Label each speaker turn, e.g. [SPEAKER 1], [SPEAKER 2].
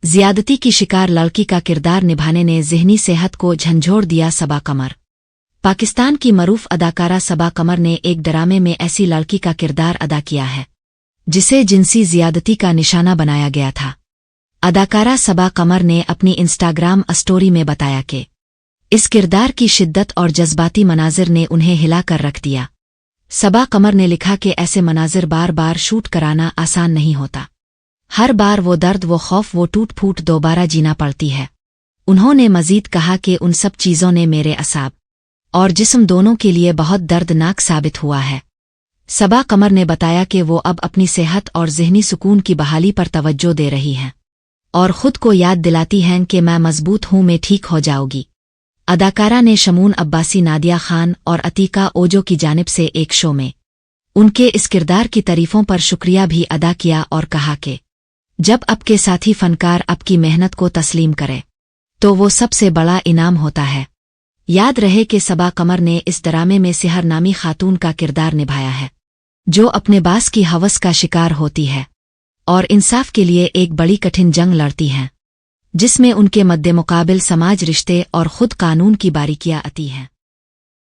[SPEAKER 1] ज्यादती की शिकार लड़की का किरदार निभाने ने ज़हनी सेहत को झंझोड़ दिया। सबा कमर। पाकिस्तान की मरूफ अदाकारा सबा कमर ने एक ड्रामे में ऐसी लड़की का किरदार अदा किया है जिसे जिनसी ज्यादती का निशाना बनाया गया था। अदाकारा सबा कमर ने अपनी इंस्टाग्राम स्टोरी में बताया कि इस किरदार की शिद्दत और जज्बाती मनाजिर ने उन्हें हिला कर रख दिया। सबा कमर ने लिखा कि ऐसे मनाजिर बार बार शूट कराना आसान नहीं होता। हर बार वो दर्द, वो खौफ, वो टूट फूट दोबारा जीना पड़ती है। उन्होंने मजीद कहा कि उन सब चीज़ों ने मेरे असाब और जिस्म दोनों के लिए बहुत दर्दनाक साबित हुआ है। सबा कमर ने बताया कि वो अब अपनी सेहत और ज़हनी सुकून की बहाली पर तवज्जो दे रही हैं और खुद को याद दिलाती हैं कि मैं मजबूत हूँ, मैं ठीक हो जाऊंगी। अदाकारा ने शमून अब्बासी, नादिया खान और अतीका ओजो की जानिब से एक शो में उनके इस किरदार की तारीफों पर शुक्रिया भी अदा किया और कहा कि जब आपके साथी फनकार आपकी मेहनत को तस्लीम करे तो वो सबसे बड़ा इनाम होता है। याद रहे कि सबा कमर ने इस ड्रामे में सिहर नामी खातून का किरदार निभाया है जो अपने बास की हवस का शिकार होती है और इंसाफ के लिए एक बड़ी कठिन जंग लड़ती हैं जिसमें उनके मद्दे मुकाबिल समाज, रिश्ते और खुद कानून की बारीकियां आती हैं।